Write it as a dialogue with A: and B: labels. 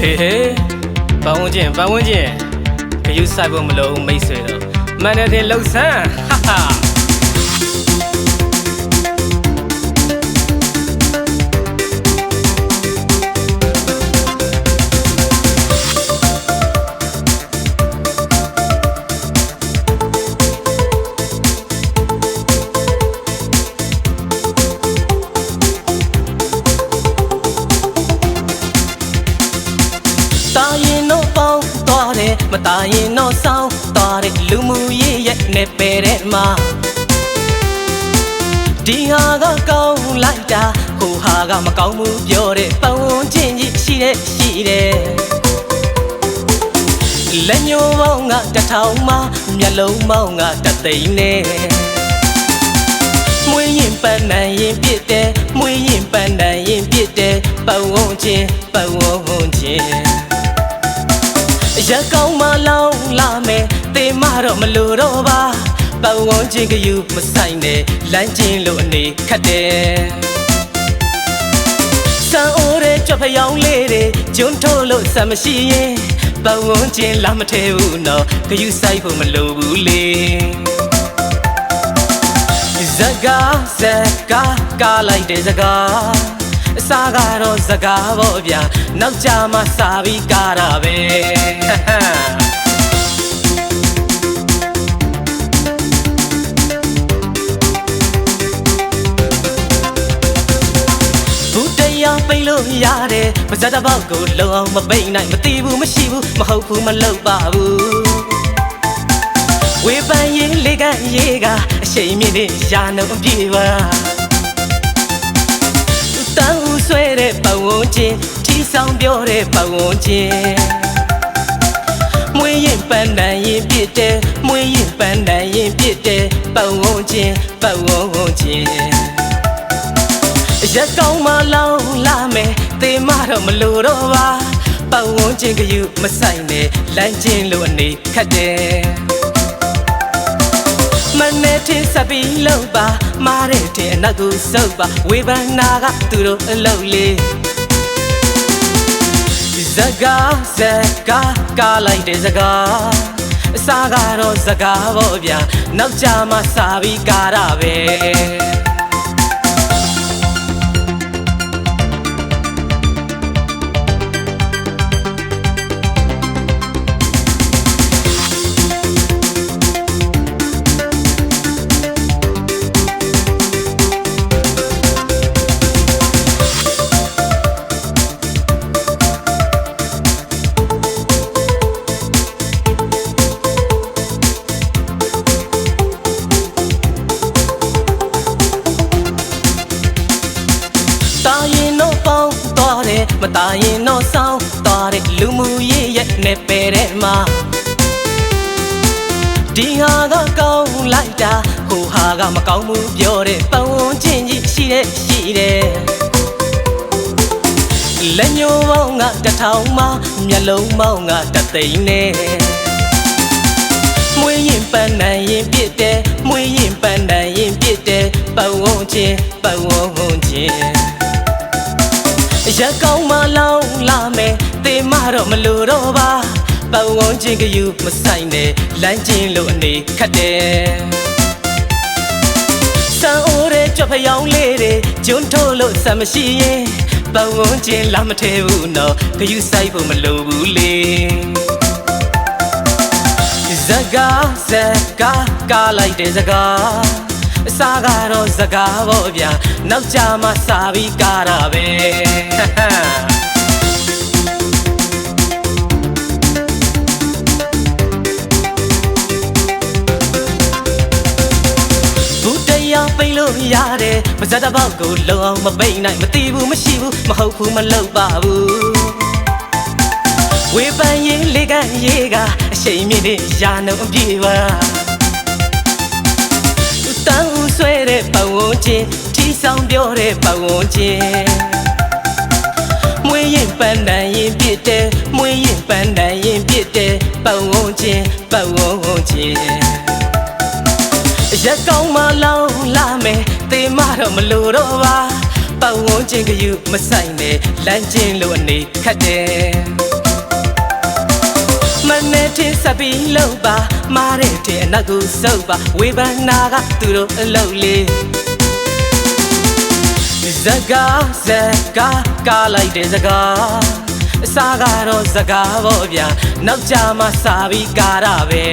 A: 嘿，帮我捡，帮我捡，可有啥不没漏没水了，慢点点漏山，哈哈。မတာရင်တော့စောင်းသွားတဲ့လူမှုရေးရဲ့နေပေတဲ့မှာဒီဟာကကောင်းလိုက်တာဟိုဟာကမကောင်းဘူးပြောတဲ့ပတ်ဝန်းကျင်ကြီးရှိတဲ့လက်ညှိုးပေါင်းကတစ်ထောင်မှမျက်လုံးပေါင်းကတစ်သိန်းနဲ့မွေးရင်ပန်းနိုင်ရင်ပြစ်တယ်မွေးရင်ပန်းနိုင်ရင်ပြစ်တယ်ပတ်ဝန်းကျင်ရကောင်းမလောင်းလာမယ်တေမတော့မလို့တော့ပါပတ်ဝန်းကျင်ကယူမဆိုင်နဲ့လမ်းကျင်းလို့အနေခတ်တယ်စံအိုးတဲ့ကြွဖျောင်းလေးတွေဂျွန်းထိုးလို့စမ်းမရှိရင်ပတ်ဝန်းကျင်လာမထဲဘူးနော်ကယူဆိုင်ဖို့မလိုဘူးလေဇကာကားလိုက်တဲ့ဇကာအစားကတော့စကားပေါ့ဗျာနောက်ကြမှာစာပြီးကားတာပဲဘူးတရားပိတ်လို့ရတယ်ပါဇက်တစ်ပေါက်ကိုလုံအောင်မပိတ်နိုင်မတီးဘူးမရှိဘူးမဟုတ်ဘူးမလုပ်ပါဘူးဝေပန်းရင်လေးကရေးကအရှိန်မြင့်နဲ့ရာနှုံပြေပါဆွဲတဲ့ပတ်ဝန်းကျင်ထီဆောင်ပြောတဲ့ပတ်ဝန်းကျင်မွေးရင်ပန်းနိုင်ရင်ပြစ်တယ်မွေးရင်ပန်းနိုင်ရင်ပြစ်တယ်ပတ်ဝန်းကျင်ရက်ကောင်းမလောင်းလာမယ်တေမတော့မလို့တော့ပါပတ်ဝန်းကျင်ကယူမဆိုင်နဲ့လမ်းကျင်းလို့အနေခတ်တယ်မနဲ့ထင်စပီးလုံးပါမားတဲ့ထင်အနောက်ကိုစုပ်ပါဝေဖန်နာကသူတို့အလုပ်လေးဇကာကားလိုက်တဲ့ဇကာအစားကတော့ဇကာပေါ့ဗျာနောက်ကြမှာစာပြီးကားတာပဲမတာရင်တော့စောင်းသွားတဲ့လူမှုရေးရဲ့နေပေတဲ့မှာဒီဟာကကောင်းလိုက်တာဟိုဟာကမကောင်းဘူးပြောတဲ့ပတ်ဝန်းကျင်ကြီးရှိတဲ့လက်ညှိုးပေါင်းကတစ်ထောင်မှမျက်လုံးပေါင်းကတစ်သိန်းနဲ့မွေးရင်ပန်းနိုင်ရင်ပြစ်တယ်မွေးရင်ပန်းနိုင်ရင်ပြစ်တယ်ပတ်ဝန်းကျင်ရက်ကောင်းမလောင်းလာမယ်တေမတော့မလို့တော့ပါပတ်ဝန်းကျင်ကယူမဆိုင်နဲ့လမ်းကျင်းလို့အနေခတ်တယ်စံအိုးတဲ့ကြွဖျောင်းလေးတွေဂျွန်းထိုးလို့စမ်းမရှိရင်ပတ်ဝန်းကျင်လာမထဲဘူးနော်ကယူဆိုင်ဖို့မလိုဘူးလေဇကာကားလိုက်တဲ့ဇကာအစားကတော့ဇကာပေါ့ဗျာနောက်ကြမှာစာပြီးကားတာပဲဘူးတရားပိတ်လို့ရတယ်ပါဇက်တစ်ပေါက်ကိုလုံအောင်မပိတ်နိုင်မတီးဘူးမရှိဘူးမဟုတ်ဘူးမလုပ်ပါဘူးဝေပန်းရင်လေးကရေးကအရှိန်မြင့်နဲ့ရာနှုံပြေပါဆွဲတဲ့ပတ်ဝန်းကျင်ထီဆောင်ပြောတဲ့ပတ်ဝန်းကျင်မွေးရင်ပန်းနိုင်ရင်ပြစ်တယ်မွေးရင်ပန်းနိုင်ရင်ပြစ်တယ်ပတ်ဝန်းကျင်ရက်ကောင်းမလောင်းလာမယ်တေမတော့မလို့တော့ပါ ပတ်ဝန်းကျင်ကယူမဆိုင်နဲ့လမ်းကျင်လို့အနေခတ်တယ်မနဲ့တင်စပီးလို့ပါမားတဲ့တဲ့အနောက်ကိုစုပ်ပါဝေဖန်နာကသူတို့အလုပ်လေးစကားကားလိုက်တဲ့စကားအစားကတော့စကားပေါ့ဗျာနောက်ကြမှာစာပြီးကားတာပဲ